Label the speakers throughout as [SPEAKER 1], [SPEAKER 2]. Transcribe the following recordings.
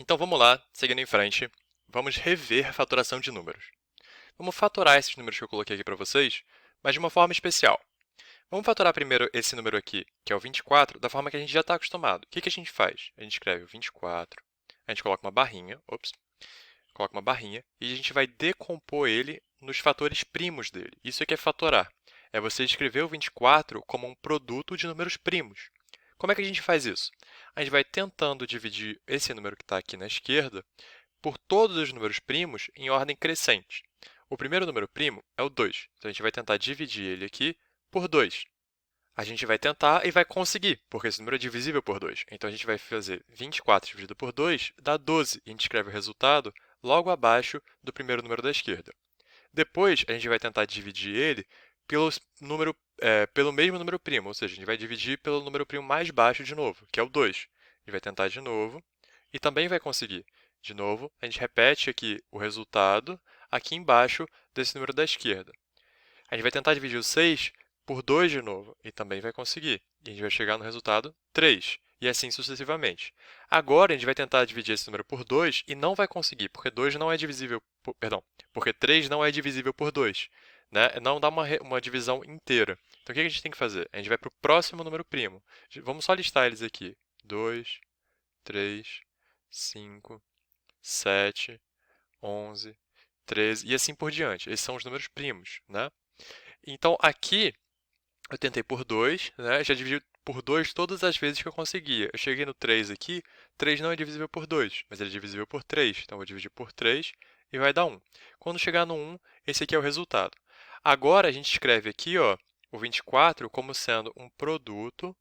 [SPEAKER 1] Então vamos lá, seguindo em frente, vamos rever a fatoração de números. Vamos fatorar esses números que eu coloquei aqui para vocês, mas de uma forma especial. Vamos fatorar primeiro esse número aqui, que é o 24, da forma que a gente já está acostumado. O que a gente faz? A gente escreve o 24, a gente coloca uma barrinha, coloca uma barrinha, e a gente vai decompor ele nos fatores primos dele. Isso aqui é fatorar. É você escrever o 24 como um produto de números primos. Como é que a gente faz isso? A gente vai tentando dividir esse número que está aqui na esquerda por todos os números primos em ordem crescente. O primeiro número primo é o 2. Então, a gente vai tentar dividir ele aqui por 2. A gente vai tentar e vai conseguir, porque esse número é divisível por 2. Então, a gente vai fazer 24 dividido por 2 dá 12. E a gente escreve o resultado logo abaixo do primeiro número da esquerda. Depois, a gente vai tentar dividir ele pelo mesmo número primo, ou seja, a gente vai dividir pelo número primo mais baixo de novo, que é o 2. A gente vai tentar de novo e também vai conseguir. De novo, a gente repete aqui o resultado aqui embaixo desse número da esquerda. A gente vai tentar dividir o 6 por 2 de novo e também vai conseguir. E a gente vai chegar no resultado 3, e assim sucessivamente. Agora, a gente vai tentar dividir esse número por 2 e não vai conseguir, porque 2 não é divisível porque 3 não é divisível por 2. Né? Não dá uma divisão inteira. Então, o que a gente tem que fazer? A gente vai para o próximo número primo. Vamos só listar eles aqui. 2, 3, 5, 7, 11, 13 e assim por diante. Esses são os números primos, né? Então, aqui, eu tentei por 2, né? Já dividi por 2 todas as vezes que eu conseguia. Eu cheguei no 3 aqui, 3 não é divisível por 2, mas ele é divisível por 3. Então, eu vou dividir por 3 e vai dar 1. Quando chegar no 1, esse aqui é o resultado. Agora, a gente escreve aqui, ó, o 24 como sendo um produto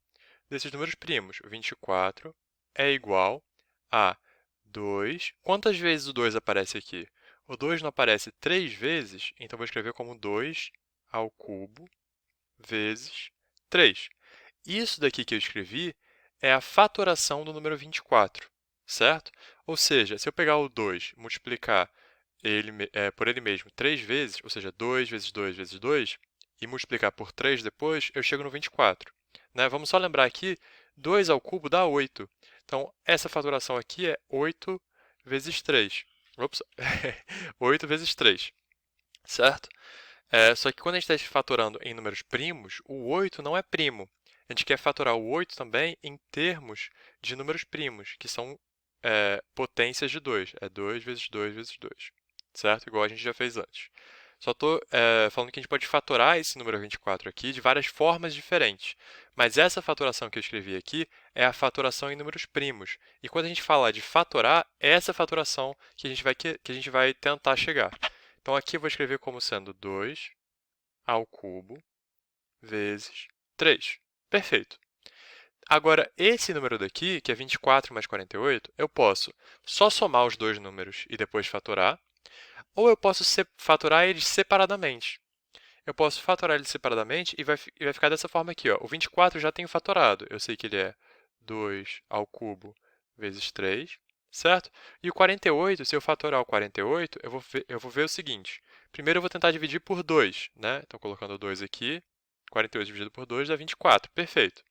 [SPEAKER 1] desses números primos. O 24 é igual a 2. Quantas vezes o 2 aparece aqui? O 2 não aparece 3 vezes, então vou escrever como 2 ao cubo vezes 3. Isso daqui que eu escrevi é a fatoração do número 24, certo? Ou seja, se eu pegar o 2 e multiplicar por ele mesmo 3 vezes, ou seja, 2 vezes 2 vezes 2, e multiplicar por 3 depois, eu chego no 24. Né? Vamos só lembrar aqui, 2 ao cubo dá 8. Então, essa fatoração aqui é 8 vezes 3. Ops, 8 vezes 3, certo? Só que quando a gente está fatorando em números primos, o 8 não é primo. A gente quer fatorar o 8 também em termos de números primos, que são potências de 2. É 2 vezes 2 vezes 2, certo? Igual a gente já fez antes. Só estou falando que a gente pode fatorar esse número 24 aqui de várias formas diferentes. Mas essa fatoração que eu escrevi aqui é a fatoração em números primos. E quando a gente fala de fatorar, é essa fatoração que a gente vai tentar chegar. Então, aqui eu vou escrever como sendo 2 ao cubo vezes 3. Perfeito. Agora, esse número daqui, que é 24 mais 48, eu posso só somar os dois números e depois fatorar, ou eu posso fatorar eles separadamente. Eu posso fatorar eles separadamente e vai ficar dessa forma aqui. Ó. O 24 eu já tenho fatorado. Eu sei que ele é 2 ao cubo vezes 3, certo? E o 48, se eu fatorar o 48, eu vou ver o seguinte. Primeiro eu vou tentar dividir por 2, né? Então, colocando 2 aqui, 48 dividido por 2 dá 24. Perfeito.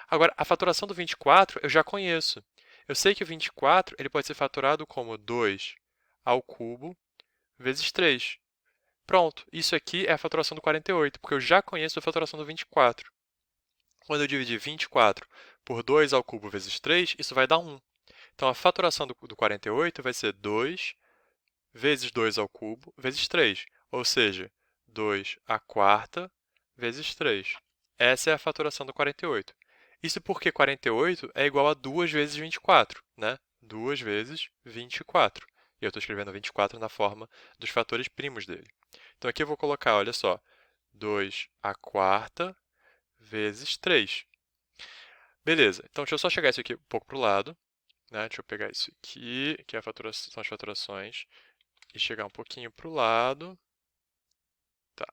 [SPEAKER 1] Agora, a fatoração do 24 eu já conheço. Eu sei que o 24 ele pode ser fatorado como 2 ao cubo vezes 3. Pronto, isso aqui é a fatoração do 48, porque eu já conheço a fatoração do 24. Quando eu dividir 24 por 2 ao cubo vezes 3, isso vai dar 1. Então, a fatoração do 48 vai ser 2 vezes 2 ao cubo vezes 3, ou seja, 2 à quarta vezes 3. Essa é a fatoração do 48. Isso porque 48 é igual a 2 vezes 24, né? 2 vezes 24. E eu estou escrevendo 24 na forma dos fatores primos dele. Então, aqui eu vou colocar, olha só, 2 à quarta vezes 3. Beleza, então deixa eu só chegar isso aqui um pouco para o lado. Né? Deixa eu pegar isso aqui, que são as faturações, e chegar um pouquinho para o lado. Tá,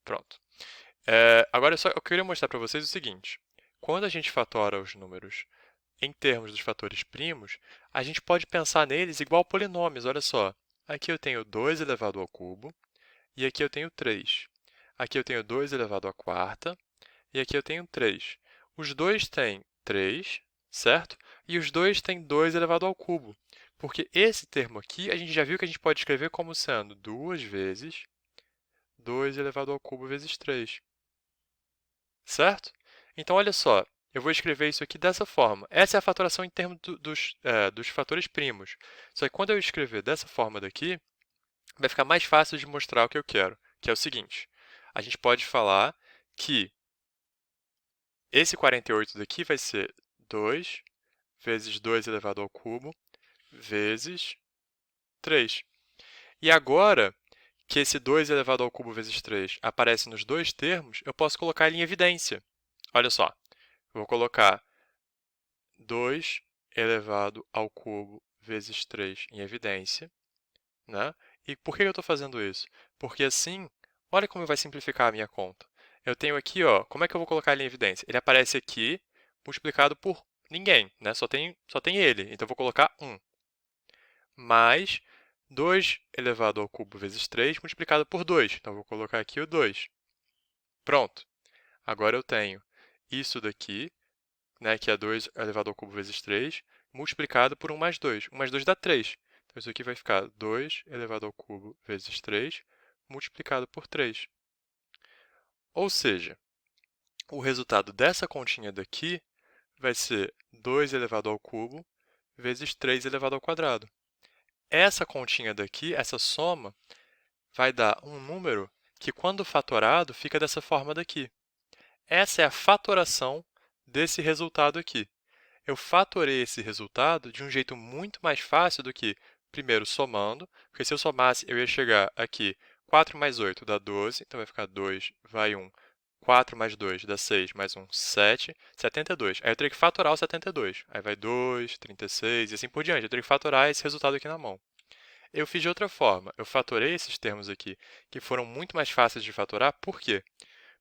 [SPEAKER 1] pronto. Agora eu queria mostrar para vocês o seguinte. Quando a gente fatora os números em termos dos fatores primos, a gente pode pensar neles igual polinômios. Olha só, aqui eu tenho 2 elevado ao cubo, e aqui eu tenho 3. Aqui eu tenho 2 elevado à quarta, e aqui eu tenho 3. Os dois têm 3, certo? E os dois têm 2 elevado ao cubo, porque esse termo aqui a gente já viu que a gente pode escrever como sendo 2 vezes 2 elevado ao cubo vezes 3, certo? Então, olha só, eu vou escrever isso aqui dessa forma. Essa é a fatoração em termos dos fatores primos. Só que quando eu escrever dessa forma daqui, vai ficar mais fácil de mostrar o que eu quero, que é o seguinte. A gente pode falar que esse 48 daqui vai ser 2 vezes 2 elevado ao cubo vezes 3. E agora que esse 2 elevado ao cubo vezes 3 aparece nos dois termos, eu posso colocar ele em evidência. Olha só, eu vou colocar 2 elevado ao cubo vezes 3 em evidência, né? E por que eu estou fazendo isso? Porque assim, olha como vai simplificar a minha conta. Eu tenho aqui, ó, como é que eu vou colocar ele em evidência? Ele aparece aqui multiplicado por ninguém, né? Só tem ele, então eu vou colocar 1. Mais 2 elevado ao cubo vezes 3 multiplicado por 2. Então, eu vou colocar aqui o 2. Pronto. Agora eu tenho isso daqui, né, que é 2 elevado ao cubo vezes 3, multiplicado por 1 mais 2. 1 mais 2 dá 3. Então, isso aqui vai ficar 2 elevado ao cubo vezes 3, multiplicado por 3. Ou seja, o resultado dessa continha daqui vai ser 2 elevado ao cubo vezes 3 elevado ao quadrado. Essa continha daqui, essa soma, vai dar um número que, quando fatorado, fica dessa forma daqui. Essa é a fatoração desse resultado aqui. Eu fatorei esse resultado de um jeito muito mais fácil do que, primeiro, somando, porque se eu somasse, eu ia chegar aqui, 4 mais 8 dá 12, então vai ficar 2, vai 1, 4 mais 2 dá 6, mais 1, 7, 72. Aí eu teria que fatorar o 72. Aí vai 2, 36 e assim por diante. Eu teria que fatorar esse resultado aqui na mão. Eu fiz de outra forma. Eu fatorei esses termos aqui, que foram muito mais fáceis de fatorar. Por quê?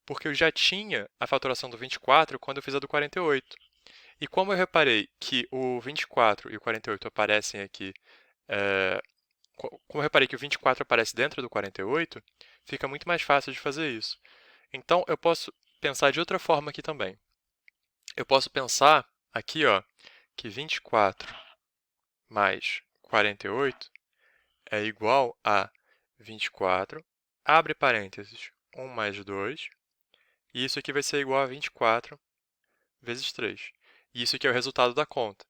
[SPEAKER 1] Porque eu já tinha a fatoração do 24 quando eu fiz a do 48. E como eu reparei que o 24 e o 48 aparecem aqui, como eu reparei que o 24 aparece dentro do 48, fica muito mais fácil de fazer isso. Então, eu posso pensar de outra forma aqui também. Eu posso pensar aqui, ó, que 24 mais 48 é igual a 24, abre parênteses, 1 mais 2, e isso aqui vai ser igual a 24 vezes 3. E isso aqui é o resultado da conta.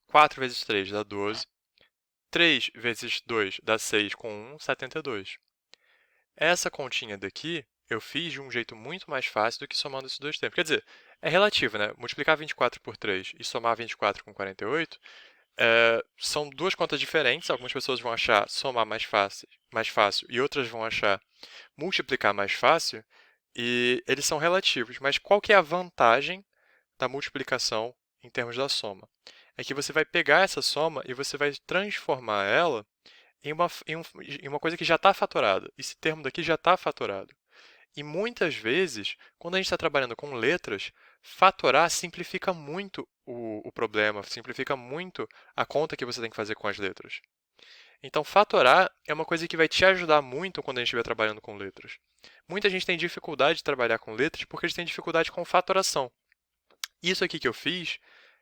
[SPEAKER 1] 4 vezes 3 dá 12, 3 vezes 2 dá 6 com 1, 72. Essa continha daqui eu fiz de um jeito muito mais fácil do que somando esses dois termos. Quer dizer, é relativo, né? Multiplicar 24 por 3 e somar 24 com 48 são duas contas diferentes. Algumas pessoas vão achar somar mais fácil e outras vão achar multiplicar mais fácil. E eles são relativos. Mas qual que é a vantagem da multiplicação em termos da soma? É que você vai pegar essa soma e você vai transformar ela em uma coisa que já está fatorada. Esse termo daqui já está fatorado. E muitas vezes, quando a gente está trabalhando com letras, fatorar simplifica muito o problema, simplifica muito a conta que você tem que fazer com as letras. Então, fatorar é uma coisa que vai te ajudar muito quando a gente estiver trabalhando com letras. Muita gente tem dificuldade de trabalhar com letras porque eles têm dificuldade com fatoração. Isso aqui que eu fiz,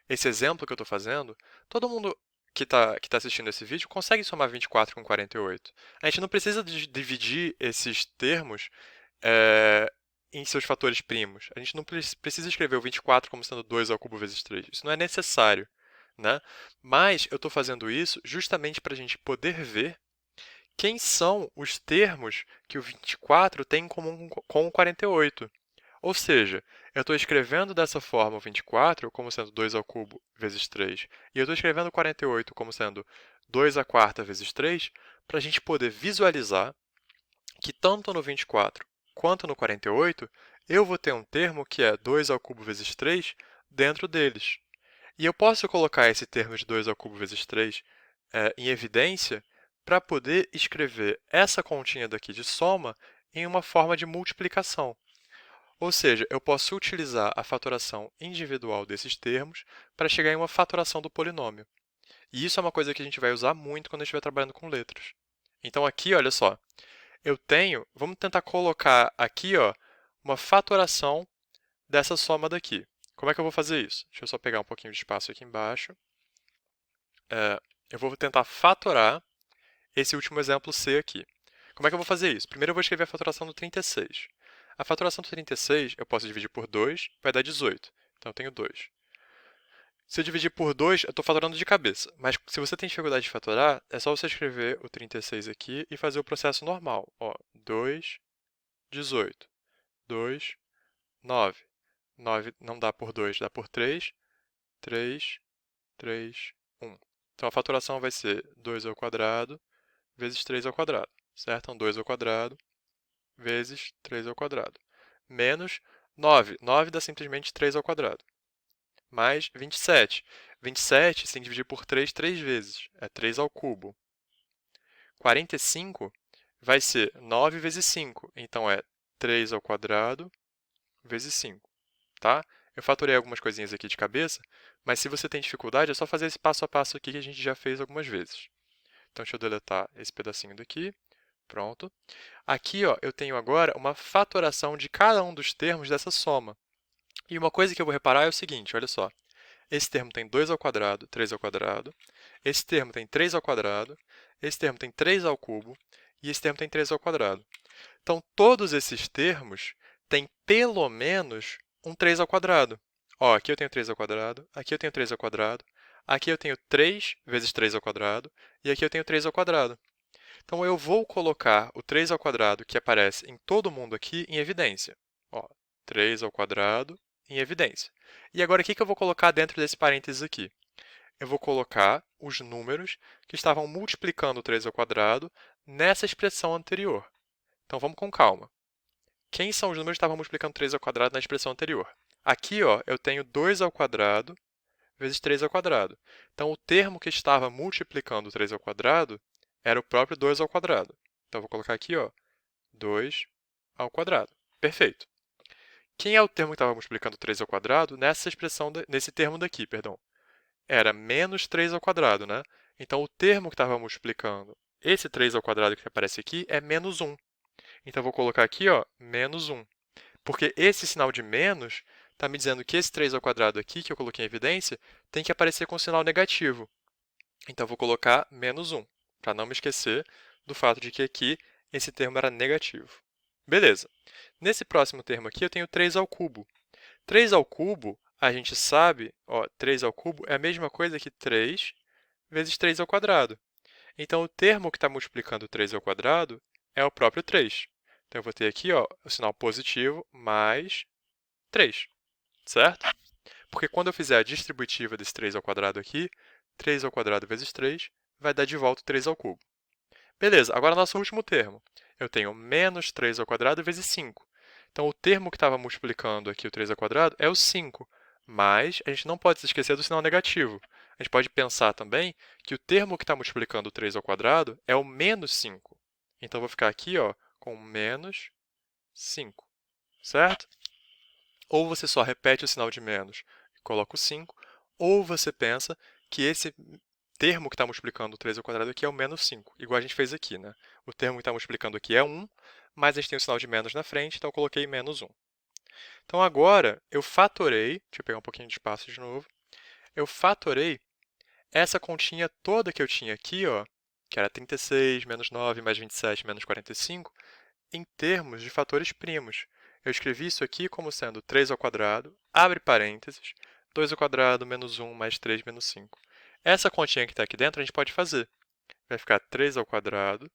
[SPEAKER 1] esse exemplo que eu estou fazendo, todo mundo que tá assistindo esse vídeo consegue somar 24 com 48. A gente não precisa dividir esses termos em seus fatores primos. A gente não precisa escrever o 24 como sendo 2 ao cubo vezes 3. Isso não é necessário, né? Mas eu estou fazendo isso justamente para a gente poder ver quem são os termos que o 24 tem em comum com o 48. Ou seja, eu estou escrevendo dessa forma o 24 como sendo 2 ao cubo vezes 3, e eu estou escrevendo o 48 como sendo 2 à quarta vezes 3, para a gente poder visualizar que tanto no 24 quanto no 48, eu vou ter um termo que é 2 ao cubo vezes 3 dentro deles. E eu posso colocar esse termo de 2 ao cubo vezes 3 em evidência para poder escrever essa continha daqui de soma em uma forma de multiplicação. Ou seja, eu posso utilizar a fatoração individual desses termos para chegar em uma fatoração do polinômio. E isso é uma coisa que a gente vai usar muito quando a gente estiver trabalhando com letras. Então aqui, olha só, vamos tentar colocar aqui, ó, uma fatoração dessa soma daqui. Como é que eu vou fazer isso? Deixa eu só pegar um pouquinho de espaço aqui embaixo. Eu vou tentar fatorar esse último exemplo C aqui. Como é que eu vou fazer isso? Primeiro eu vou escrever a fatoração do 36. A fatoração do 36 eu posso dividir por 2, vai dar 18. Então eu tenho 2. Se eu dividir por 2, eu estou fatorando de cabeça. Mas se você tem dificuldade de fatorar, é só você escrever o 36 aqui e fazer o processo normal. 2, 18. 2, 9. 9 não dá por 2, dá por 3. 3, 3, 1. Então a fatoração vai ser 2 ao quadrado vezes 3 ao quadrado, certo? Então 2 ao quadrado vezes 3 ao quadrado. Menos 9. 9 dá simplesmente 3 ao quadrado. Mais 27. 27 se tem que dividir por 3 três vezes. É 3 ao cubo. 45 vai ser 9 vezes 5. Então é 3 ao quadrado vezes 5. Tá? Eu fatorei algumas coisinhas aqui de cabeça, mas se você tem dificuldade, é só fazer esse passo a passo aqui que a gente já fez algumas vezes. Então, deixa eu deletar esse pedacinho daqui. Pronto. Aqui, eu tenho agora uma fatoração de cada um dos termos dessa soma. E uma coisa que eu vou reparar é o seguinte, olha só. Esse termo tem 2 ao quadrado, 3 ao quadrado. Esse termo tem 3 ao quadrado. Esse termo tem 3 ao cubo. E esse termo tem 3 ao quadrado. Então, todos esses termos têm pelo menos um 3 ao quadrado. Aqui eu tenho 3 ao quadrado, aqui eu tenho 3 ao quadrado, aqui eu tenho 3 vezes 3 ao quadrado, e aqui eu tenho 3 ao quadrado. Então, eu vou colocar o 3 ao quadrado que aparece em todo mundo aqui em evidência. 3 ao quadrado em evidência. E agora, o que eu vou colocar dentro desse parênteses aqui? Eu vou colocar os números que estavam multiplicando o 3 ao quadrado nessa expressão anterior. Então, vamos com calma. Quem são os números que estavam multiplicando 3 ao quadrado na expressão anterior? Aqui, eu tenho 2 ao quadrado vezes 3 ao quadrado. Então, o termo que estava multiplicando 3 ao quadrado era o próprio 2 ao quadrado. Então, eu vou colocar aqui, 2 ao quadrado. Perfeito. Quem é o termo que estava multiplicando 3 ao quadrado nessa expressão, nesse termo daqui, perdão? Era menos 3 ao quadrado, né? Então, o termo que estava multiplicando esse 3 ao quadrado que aparece aqui é menos 1. Então, eu vou colocar aqui, menos 1. Porque esse sinal de menos está me dizendo que esse 3 ao quadrado aqui, que eu coloquei em evidência, tem que aparecer com sinal negativo. Então, eu vou colocar menos 1, para não me esquecer do fato de que aqui esse termo era negativo. Beleza. Nesse próximo termo aqui, eu tenho 3 ao cubo. 3 ao cubo, a gente sabe, 3 ao cubo é a mesma coisa que 3 vezes 3 ao quadrado. Então, o termo que está multiplicando 3 ao quadrado é o próprio 3. Então, eu vou ter aqui o sinal positivo mais 3, certo? Porque quando eu fizer a distributiva desse 3 ao quadrado aqui, 3 ao quadrado vezes 3 vai dar de volta 3 ao cubo. Beleza, agora nosso último termo. Eu tenho menos 3 ao quadrado vezes 5. Então, o termo que estava multiplicando aqui o 3 ao quadrado é o 5. Mas a gente não pode se esquecer do sinal negativo. A gente pode pensar também que o termo que está multiplicando o 3 ao quadrado é o menos 5. Então, eu vou ficar aqui com menos 5, certo? Ou você só repete o sinal de menos e coloca o 5, ou você pensa que esse termo que está multiplicando o 3 ao quadrado aqui é o menos 5, igual a gente fez aqui, né? O termo que está multiplicando aqui é 1, mas a gente tem o sinal de menos na frente, então eu coloquei menos 1. Então, agora, eu fatorei, deixa eu pegar um pouquinho de espaço de novo, eu fatorei essa continha toda que eu tinha aqui, que era 36 menos 9 mais 27 menos 45, em termos de fatores primos. Eu escrevi isso aqui como sendo 3 ao quadrado, abre parênteses, 2 ao quadrado menos 1 mais 3 menos 5. Essa continha que está aqui dentro a gente pode fazer. Vai ficar 3 ao quadrado,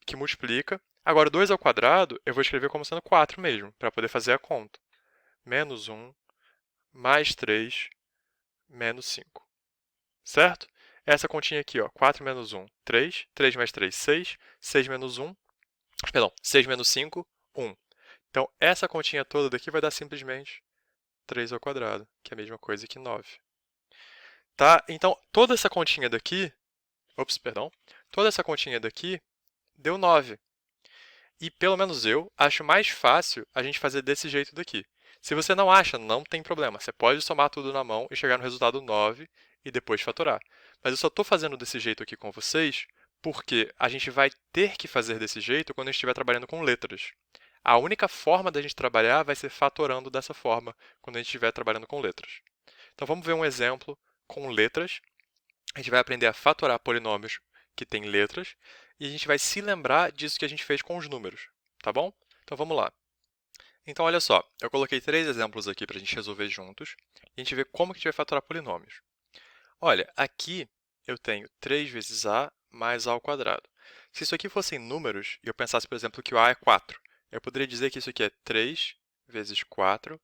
[SPEAKER 1] que multiplica. Agora, 2 ao quadrado eu vou escrever como sendo 4 mesmo, para poder fazer a conta. Menos 1 mais 3 menos 5. Certo? Essa continha aqui, 4 menos 1, 3. 3 mais 3, 6. 6 menos 1, perdão, 6 menos 5, 1. Então, essa continha toda daqui vai dar simplesmente 3 ao quadrado, que é a mesma coisa que 9. Tá? Então, toda essa continha daqui, toda essa continha daqui deu 9. E, pelo menos eu, acho mais fácil a gente fazer desse jeito daqui. Se você não acha, não tem problema. Você pode somar tudo na mão e chegar no resultado 9 e depois fatorar. Mas eu só estou fazendo desse jeito aqui com vocês porque a gente vai ter que fazer desse jeito quando a gente estiver trabalhando com letras. A única forma da gente trabalhar vai ser fatorando dessa forma, quando a gente estiver trabalhando com letras. Então vamos ver um exemplo com letras. A gente vai aprender a fatorar polinômios que têm letras e a gente vai se lembrar disso que a gente fez com os números, tá bom? Então vamos lá. Então olha só, eu coloquei 3 exemplos aqui para a gente resolver juntos e a gente ver como que a gente vai fatorar polinômios. Olha, aqui eu tenho 3 vezes a mais a ao quadrado. Se isso aqui fossem números e eu pensasse, por exemplo, que o a é 4, eu poderia dizer que isso aqui é 3 vezes 4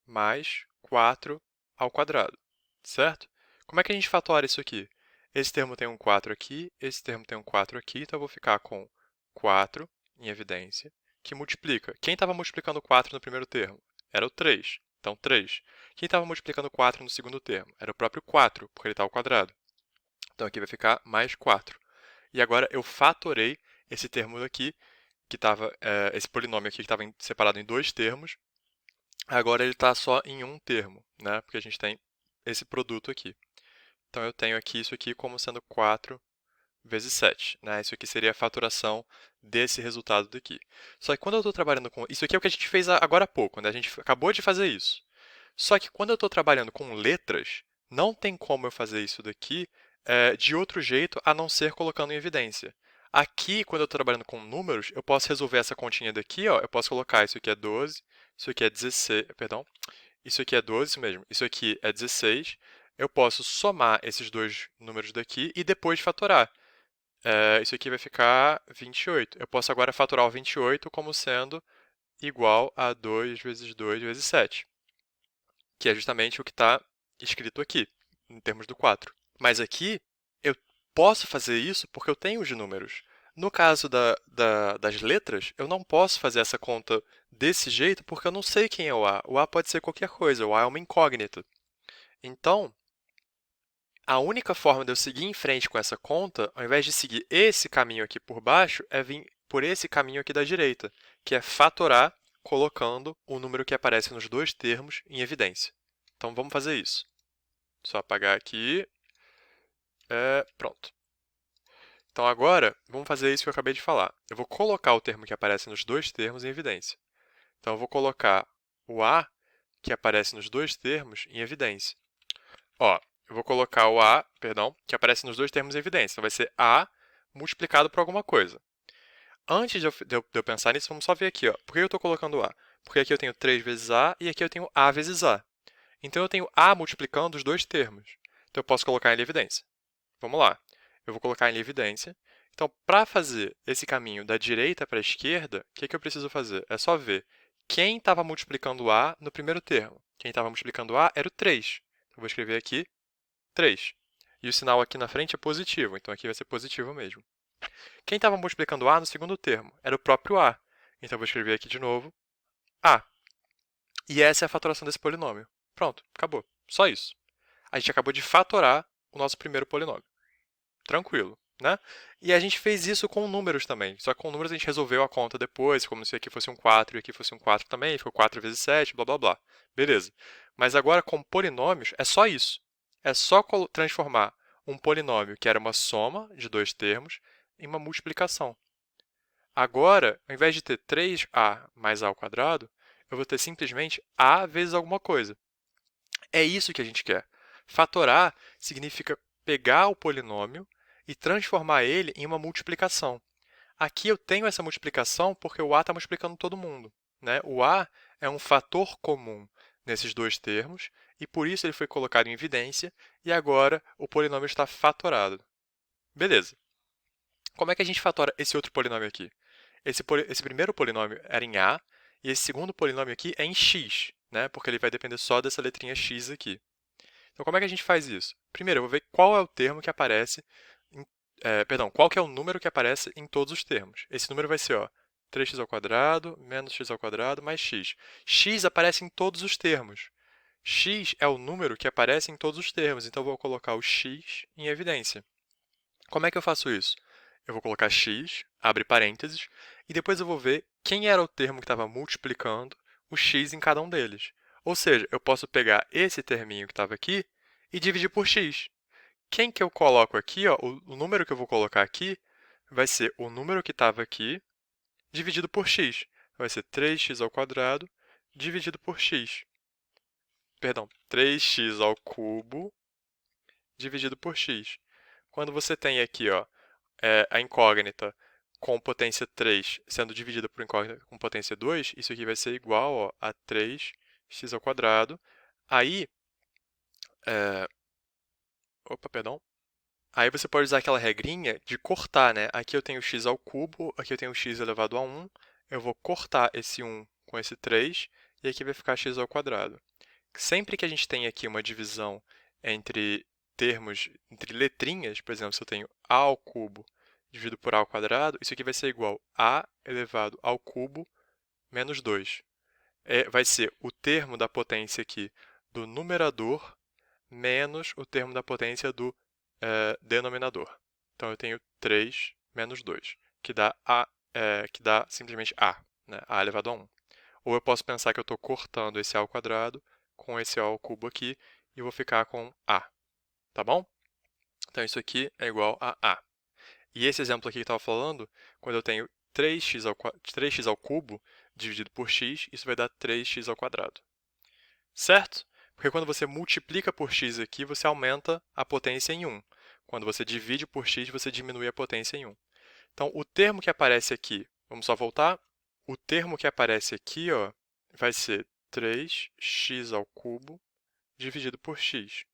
[SPEAKER 1] mais 4 ao quadrado, certo? Como é que a gente fatora isso aqui? Esse termo tem um 4 aqui, esse termo tem um 4 aqui, então eu vou ficar com 4 em evidência, que multiplica. Quem estava multiplicando 4 no primeiro termo? Era o 3. Então, 3. Quem estava multiplicando 4 no segundo termo? Era o próprio 4, porque ele está ao quadrado. Então, aqui vai ficar mais 4. E agora eu fatorei esse termo aqui, que estava, esse polinômio aqui que estava separado em 2 termos, agora ele está só em um termo, né? Porque a gente tem esse produto aqui. Então, eu tenho aqui isso aqui como sendo 4 vezes 7. Né? Isso aqui seria a faturação desse resultado daqui. Só que quando eu estou trabalhando com... Isso aqui é o que a gente fez agora há pouco, né? A gente acabou de fazer isso. Só que quando eu estou trabalhando com letras, não tem como eu fazer isso daqui de outro jeito a não ser colocando em evidência. Aqui, quando eu estou trabalhando com números, eu posso resolver essa continha daqui, ó, eu posso colocar isso aqui é 12, isso aqui é 16, perdão, isso aqui é 12, isso mesmo, isso aqui é 16. Eu posso somar esses dois números daqui e depois fatorar. Isso aqui vai ficar 28. Eu posso agora fatorar o 28 como sendo igual a 2 vezes 2 vezes 7, que é justamente o que está escrito aqui, em termos do 4. Mas aqui, eu posso fazer isso porque eu tenho os números. No caso das letras, eu não posso fazer essa conta desse jeito porque eu não sei quem é o A. O A pode ser qualquer coisa, o A é uma incógnita. Então, a única forma de eu seguir em frente com essa conta, ao invés de seguir esse caminho aqui por baixo, é vir por esse caminho aqui da direita, que é fatorar colocando o número que aparece nos dois termos em evidência. Então, vamos fazer isso. Só apagar aqui. Pronto. Então, agora, vamos fazer isso que eu acabei de falar. Eu vou colocar o termo que aparece nos dois termos em evidência. Então, eu vou colocar o A, que aparece nos dois termos, em evidência. Ó, eu vou colocar o A, perdão, que aparece nos dois termos em evidência. Então, vai ser A multiplicado por alguma coisa. Antes de eu pensar nisso, vamos só ver aqui. Ó. Por que eu estou colocando A? Porque aqui eu tenho 3 vezes A e aqui eu tenho A vezes A. Então, eu tenho A multiplicando os dois termos. Então, eu posso colocar em evidência. Vamos lá. Eu vou colocar em evidência. Então, para fazer esse caminho da direita para a esquerda, o que eu preciso fazer? É só ver quem estava multiplicando A no primeiro termo. Quem estava multiplicando A era o 3. Então, eu vou escrever aqui 3. E o sinal aqui na frente é positivo, então aqui vai ser positivo mesmo. Quem estava multiplicando A no segundo termo? Era o próprio A. Então, eu vou escrever aqui de novo A. E essa é a fatoração desse polinômio. Pronto, acabou. Só isso. A gente acabou de fatorar o nosso primeiro polinômio. Tranquilo, né? E a gente fez isso com números também. Só que com números a gente resolveu a conta depois, como se aqui fosse um 4 e aqui fosse um 4 também, ficou 4 vezes 7, blá blá blá. Beleza. Mas agora com polinômios é só isso. É só transformar um polinômio que era uma soma de dois termos em uma multiplicação. Agora, ao invés de ter 3a mais a ao quadrado, eu vou ter simplesmente a vezes alguma coisa. É isso que a gente quer. Fatorar significa pegar o polinômio e transformar ele em uma multiplicação. Aqui eu tenho essa multiplicação porque o a está multiplicando todo mundo. Né? O a é um fator comum nesses dois termos e por isso ele foi colocado em evidência e agora o polinômio está fatorado. Beleza. Como é que a gente fatora esse outro polinômio aqui? Esse primeiro polinômio era em a e esse segundo polinômio aqui é em x, né? Porque ele vai depender só dessa letrinha x aqui. Então, como é que a gente faz isso? Primeiro, eu vou ver qual é o termo que aparece, qual que é o número que aparece em todos os termos. Esse número vai ser, ó, 3x ao quadrado menos x ao quadrado mais x. X aparece em todos os termos. X é o número que aparece em todos os termos, então eu vou colocar o x em evidência. Como é que eu faço isso? Eu vou colocar x, abre parênteses, e depois eu vou ver quem era o termo que estava multiplicando o x em cada um deles. Ou seja, eu posso pegar esse terminho que estava aqui e dividir por x. Quem que eu coloco aqui, ó, o número que eu vou colocar aqui vai ser o número que estava aqui dividido por x. vai ser 3x² dividido por x. Perdão, 3x³ dividido por x. Quando você tem aqui a incógnita com potência 3 sendo dividida por incógnita com potência 2, isso aqui vai ser igual a 3x². Aí, Aí você pode usar aquela regrinha de cortar, né? Aqui eu tenho x ao cubo, aqui eu tenho x elevado a 1. Eu vou cortar esse 1 com esse 3, e aqui vai ficar x². Sempre que a gente tem aqui uma divisão entre termos, entre letrinhas, por exemplo, se eu tenho a ao cubo dividido por a ao quadrado, isso aqui vai ser igual a elevado ao cubo menos 2. Vai ser o termo da potência aqui do numerador menos o termo da potência do denominador. Então, eu tenho 3 menos 2, que dá simplesmente a, né? A elevado a 1. Ou eu posso pensar que eu estou cortando esse a ao quadrado com esse a ao cubo aqui e vou ficar com a, tá bom? Então, isso aqui é igual a a. E esse exemplo aqui que eu estava falando, quando eu tenho 3x ao cubo dividido por x, isso vai dar 3x². Certo? Porque quando você multiplica por x aqui, você aumenta a potência em 1. Quando você divide por x, você diminui a potência em 1. Então, o termo que aparece aqui, vamos só voltar? O termo que aparece aqui vai ser 3x³ dividido por x.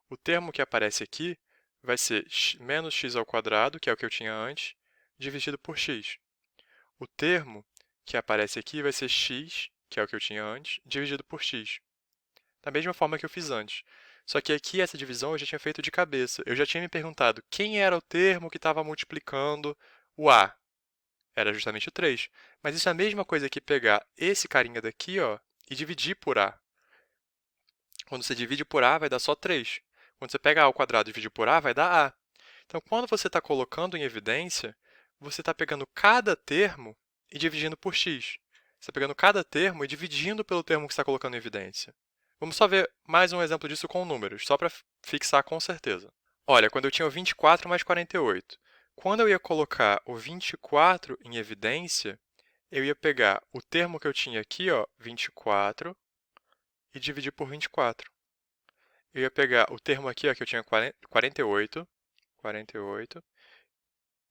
[SPEAKER 1] O termo que aparece aqui vai ser menos x², que é o que eu tinha antes, dividido por x. O termo que aparece aqui vai ser x, que é o que eu tinha antes, dividido por x. Da mesma forma que eu fiz antes. Só que aqui essa divisão eu já tinha feito de cabeça. Eu já tinha me perguntado quem era o termo que estava multiplicando o a. Era justamente o 3. Mas isso é a mesma coisa que pegar esse carinha daqui e dividir por a. Quando você divide por a, vai dar só 3. Quando você pega a ao quadrado e divide por a, vai dar a. Então, quando você está colocando em evidência, você está pegando cada termo e dividindo por x. Você está pegando cada termo e dividindo pelo termo que você está colocando em evidência. Vamos só ver mais um exemplo disso com números, só para fixar com certeza. Olha, quando eu tinha o 24 mais 48. Quando eu ia colocar o 24 em evidência, eu ia pegar o termo que eu tinha aqui, 24, e dividir por 24. Eu ia pegar o termo aqui, que eu tinha 48,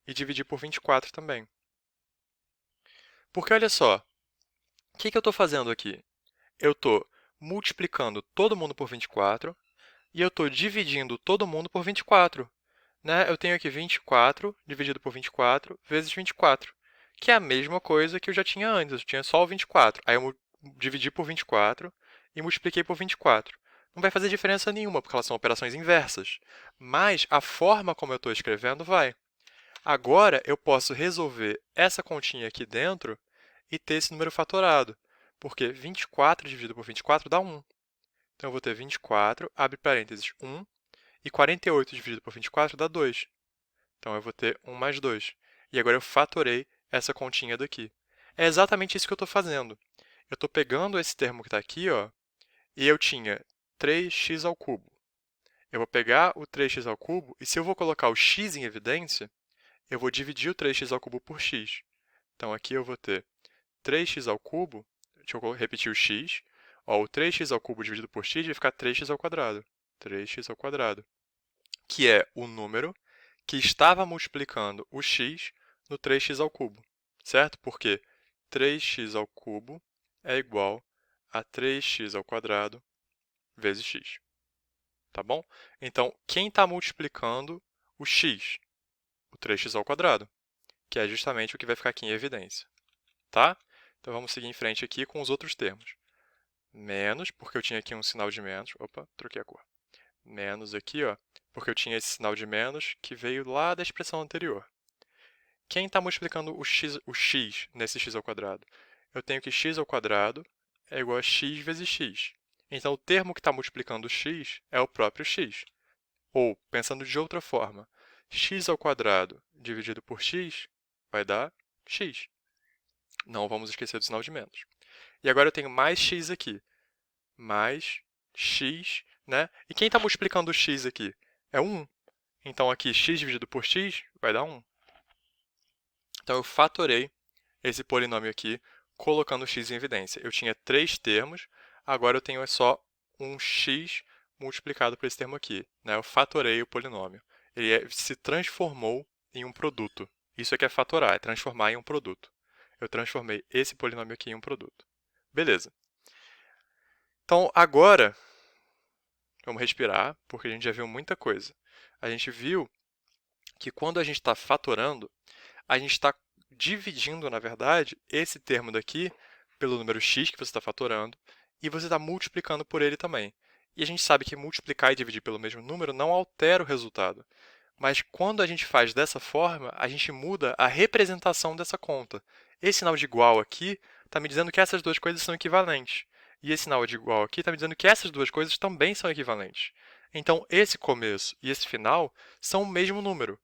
[SPEAKER 1] e dividir por 24 também. Porque olha só, o que eu estou fazendo aqui? Eu estou multiplicando todo mundo por 24 e eu estou dividindo todo mundo por 24. Né? Eu tenho aqui 24 dividido por 24 vezes 24, que é a mesma coisa que eu já tinha antes. Eu tinha só o 24. Aí eu dividi por 24 e multipliquei por 24. Não vai fazer diferença nenhuma, porque elas são operações inversas. Mas a forma como eu estou escrevendo vai. Agora, eu posso resolver essa continha aqui dentro e ter esse número fatorado, porque 24 dividido por 24 dá 1. Então, eu vou ter 24, abre parênteses, 1, e 48 dividido por 24 dá 2. Então, eu vou ter 1 mais 2. E agora eu fatorei essa continha daqui. É exatamente isso que eu estou fazendo. Eu estou pegando esse termo que está aqui, e eu tinha 3x². Eu vou pegar o 3x² e se eu vou colocar o x em evidência, eu vou dividir o 3x³ por x. Então, aqui eu vou ter 3x³, deixa eu repetir o x, o 3x³ dividido por x vai ficar 3x². 3x², que é o número que estava multiplicando o x no 3x³, certo? Porque 3x³ é igual a 3x² vezes x, tá bom? Então, quem está multiplicando o x? O 3x², que é justamente o que vai ficar aqui em evidência, tá? Então, vamos seguir em frente aqui com os outros termos. Menos, porque eu tinha aqui um sinal de menos. Opa, troquei a cor. Menos aqui, porque eu tinha esse sinal de menos que veio lá da expressão anterior. Quem está multiplicando o x nesse x²? Eu tenho que x² é igual a x vezes x. Então, o termo que está multiplicando o x é o próprio x. Ou, pensando de outra forma, x² dividido por x vai dar x. Não vamos esquecer do sinal de menos. E agora eu tenho mais x aqui. Mais x, né? E quem está multiplicando o x aqui? É 1. Então, aqui, x dividido por x vai dar 1. Então, eu fatorei esse polinômio aqui colocando x em evidência. Eu tinha 3 termos, agora eu tenho só um x multiplicado por esse termo aqui, né? Eu fatorei o polinômio. Ele se transformou em um produto. Isso aqui é fatorar, é transformar em um produto. Eu transformei esse polinômio aqui em um produto. Beleza. Então, agora, vamos respirar, porque a gente já viu muita coisa. A gente viu que quando a gente está fatorando, a gente está dividindo, na verdade, esse termo daqui pelo número x que você está fatorando e você está multiplicando por ele também. E a gente sabe que multiplicar e dividir pelo mesmo número não altera o resultado. Mas quando a gente faz dessa forma, a gente muda a representação dessa conta. Esse sinal de igual aqui está me dizendo que essas duas coisas são equivalentes. E esse sinal de igual aqui está me dizendo que essas duas coisas também são equivalentes. Então, esse começo e esse final são o mesmo número.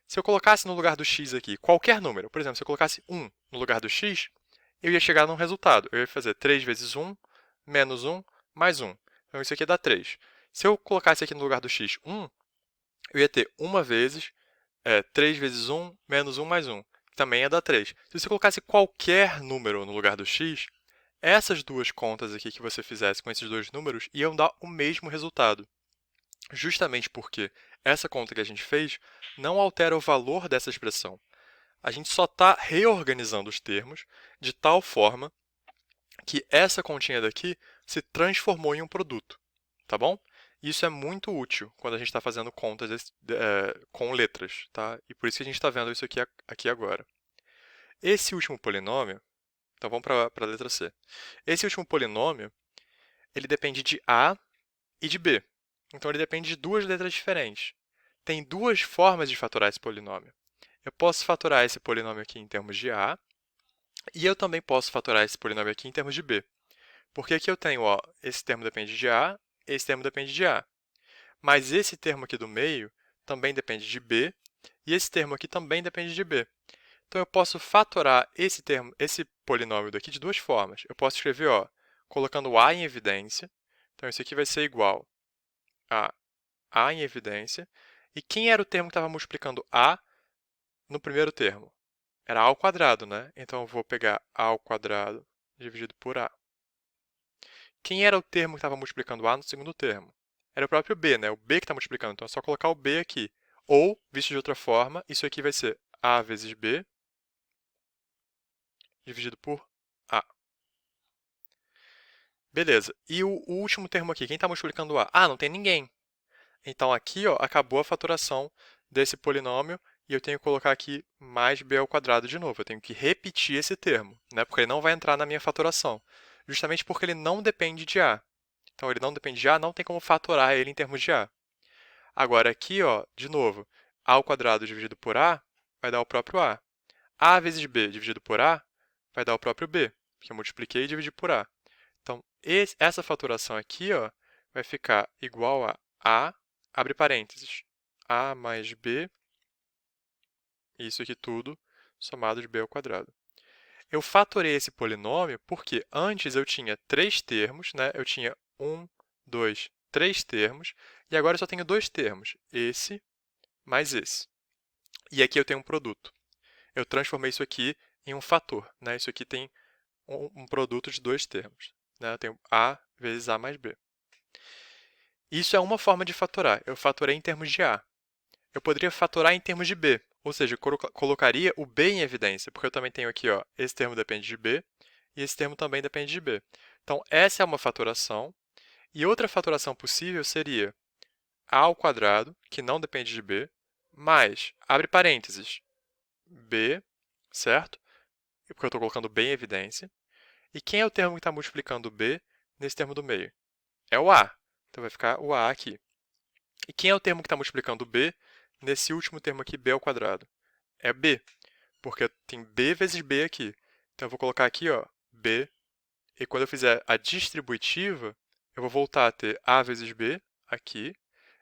[SPEAKER 1] Se eu colocasse no lugar do x aqui qualquer número, por exemplo, se eu colocasse 1 no lugar do x, eu ia chegar num resultado. Eu ia fazer 3 vezes 1, menos 1, mais 1. Então, isso aqui dá 3. Se eu colocasse aqui no lugar do x 1, eu ia ter 1 vezes 3 vezes 1, menos 1 mais 1, que também ia dar 3. Se você colocasse qualquer número no lugar do x, essas duas contas aqui que você fizesse com esses dois números iam dar o mesmo resultado. Justamente porque essa conta que a gente fez não altera o valor dessa expressão. A gente só está reorganizando os termos de tal forma que essa continha daqui se transformou em um produto, tá bom? Isso é muito útil quando a gente está fazendo contas com letras, tá? E por isso que a gente está vendo isso aqui agora. Esse último polinômio, então vamos para a letra C. Esse último polinômio, ele depende de A e de B. Então ele depende de duas letras diferentes. Tem duas formas de fatorar esse polinômio. Eu posso fatorar esse polinômio aqui em termos de A, e eu também posso fatorar esse polinômio aqui em termos de B. Porque aqui eu tenho, ó, esse termo depende de A, esse termo depende de A. Mas esse termo aqui do meio também depende de B, e esse termo aqui também depende de B. Então eu posso fatorar esse polinômio daqui de duas formas. Eu posso escrever, ó, colocando A em evidência. Então isso aqui vai ser igual a A em evidência. E quem era o termo que estava multiplicando A no primeiro termo? Era A ao quadrado, né? Então eu vou pegar A ao quadrado dividido por A. Quem era o termo que estava multiplicando A no segundo termo? Era o próprio B, né? O B que está multiplicando. Então é só colocar o B aqui. Ou, visto de outra forma, isso aqui vai ser A vezes B dividido por A. Beleza. E o último termo aqui, quem está multiplicando A? Ah, não tem ninguém. Então aqui, ó, acabou a fatoração desse polinômio e eu tenho que colocar aqui mais b ao quadrado de novo. Eu tenho que repetir esse termo, né? Porque ele não vai entrar na minha fatoração. Justamente porque ele não depende de A. Então, ele não depende de A, não tem como fatorar ele em termos de A. Agora, aqui, ó, de novo, A ao quadrado dividido por A vai dar o próprio A. A vezes B dividido por A vai dar o próprio B, porque eu multipliquei e dividi por A. Então, essa fatoração aqui, ó, vai ficar igual a, abre parênteses, A mais B, isso aqui tudo, somado de B ao quadrado. Eu fatorei esse polinômio porque antes eu tinha 3 termos, né? Eu tinha 1, 2, 3 termos, e agora eu só tenho 2 termos, esse mais esse. E aqui eu tenho um produto. Eu transformei isso aqui em um fator, né? Isso aqui tem um produto de 2 termos, né? Eu tenho A vezes A mais B. Isso é uma forma de fatorar. Eu fatorei em termos de A. Eu poderia fatorar em termos de B, ou seja, eu colocaria o B em evidência, porque eu também tenho aqui, ó, esse termo depende de B, e esse termo também depende de B. Então, essa é uma fatoração. E outra fatoração possível seria A ao quadrado, que não depende de B, mais, abre parênteses, B, certo? Porque eu estou colocando B em evidência. E quem é o termo que está multiplicando B nesse termo do meio? É o A. Então, vai ficar o A aqui. E quem é o termo que está multiplicando B nesse último termo aqui, b ao quadrado? É b, porque tem b vezes b aqui. Então, eu vou colocar aqui, ó, b, e quando eu fizer a distributiva, eu vou voltar a ter a vezes b aqui,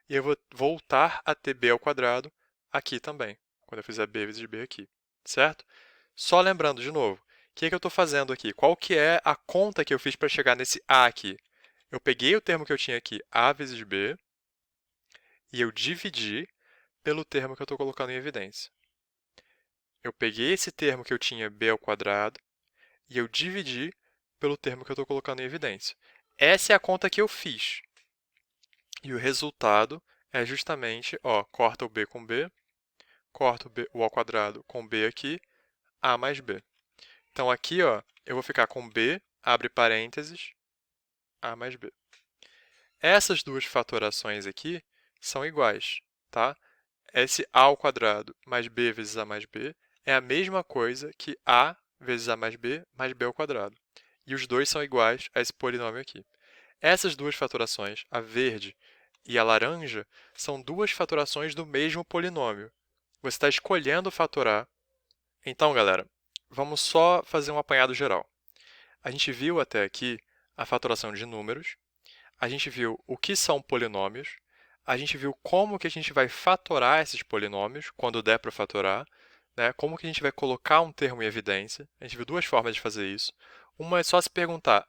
[SPEAKER 1] e eu vou voltar a ter b ao quadrado aqui também, quando eu fizer b vezes b aqui, certo? Só lembrando de novo, o que é que eu estou fazendo aqui? Qual que é a conta que eu fiz para chegar nesse a aqui? Eu peguei o termo que eu tinha aqui, a vezes b, e eu dividi pelo termo que eu estou colocando em evidência. Eu peguei esse termo que eu tinha b ao quadrado e eu dividi pelo termo que eu estou colocando em evidência. Essa é a conta que eu fiz. E o resultado é justamente, ó, corta o b com b, corta o ao quadrado com b aqui, a mais b. Então, aqui, ó, eu vou ficar com b, abre parênteses, a mais b. Essas duas fatorações aqui são iguais, tá? Esse a ao quadrado mais b vezes a mais b é a mesma coisa que a vezes a mais b ao quadrado. E os dois são iguais a esse polinômio aqui. Essas duas fatorações, a verde e a laranja, são duas fatorações do mesmo polinômio. Você está escolhendo fatorar. Então, galera, vamos só fazer um apanhado geral. A gente viu até aqui a fatoração de números, a gente viu o que são polinômios, a gente viu como que a gente vai fatorar esses polinômios, quando der para fatorar, né? Como que a gente vai colocar um termo em evidência. A gente viu duas formas de fazer isso. Uma é só se perguntar,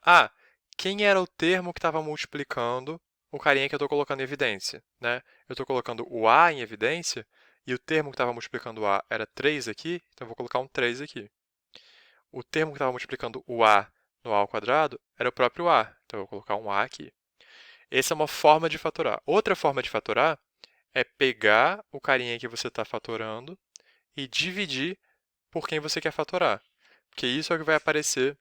[SPEAKER 1] quem era o termo que estava multiplicando o carinha que eu estou colocando em evidência? Né? Eu estou colocando o a em evidência, e o termo que estava multiplicando o a era 3 aqui, então eu vou colocar um 3 aqui. O termo que estava multiplicando o a no a ao quadrado era o próprio a, então eu vou colocar um a aqui. Essa é uma forma de fatorar. Outra forma de fatorar é pegar o carinha que você está fatorando e dividir por quem você quer fatorar. Porque isso é o que vai aparecer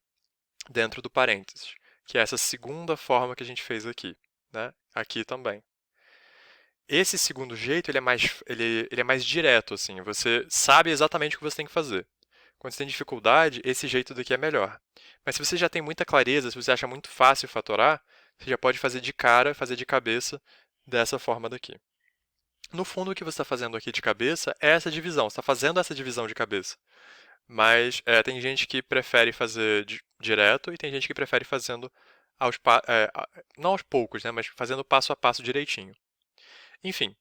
[SPEAKER 1] dentro do parênteses, que é essa segunda forma que a gente fez aqui, né? Aqui também. Esse segundo jeito ele é mais direto, assim. Você sabe exatamente o que você tem que fazer. Quando você tem dificuldade, esse jeito daqui é melhor. Mas se você já tem muita clareza, se você acha muito fácil fatorar, você já pode fazer de cara, fazer de cabeça dessa forma daqui. No fundo, o que você está fazendo aqui de cabeça é essa divisão. Você está fazendo essa divisão de cabeça. Mas tem gente que prefere fazer direto e tem gente que prefere fazendo não aos poucos, né, mas fazendo passo a passo direitinho. Enfim,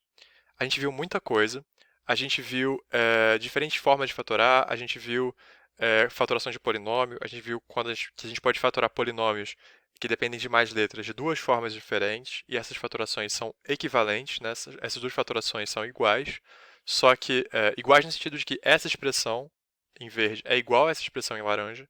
[SPEAKER 1] a gente viu muita coisa. A gente viu diferentes formas de fatorar. A gente viu fatoração de polinômio. A gente viu que a gente pode fatorar polinômios que dependem de mais letras de duas formas diferentes. E essas fatorações são equivalentes, né? Essas duas fatorações são iguais. Só que iguais no sentido de que essa expressão em verde é igual a essa expressão em laranja.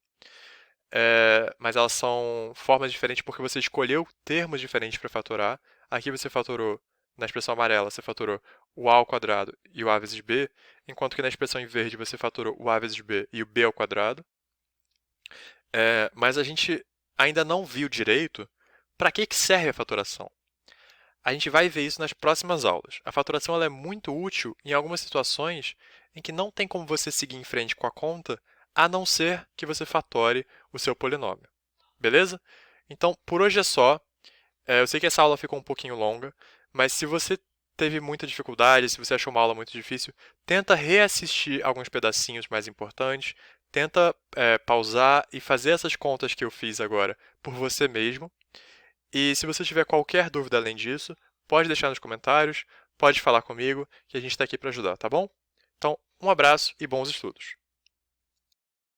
[SPEAKER 1] Mas elas são formas diferentes porque você escolheu termos diferentes para fatorar. Aqui você fatorou, na expressão amarela, você fatorou o a ao quadrado e o a vezes b, enquanto que na expressão em verde você fatorou o a vezes b e o b ao quadrado. Mas a gente ainda não viu direito para que serve a fatoração. A gente vai ver isso nas próximas aulas. A fatoração ela é muito útil em algumas situações em que não tem como você seguir em frente com a conta, a não ser que você fatore o seu polinômio. Beleza? Então, por hoje é só. Eu sei que essa aula ficou um pouquinho longa, mas se você teve muita dificuldade, se você achou uma aula muito difícil, tenta reassistir alguns pedacinhos mais importantes, tenta pausar e fazer essas contas que eu fiz agora por você mesmo. E se você tiver qualquer dúvida além disso, pode deixar nos comentários, pode falar comigo, que a gente está aqui para ajudar, tá bom? Então, um abraço e bons estudos!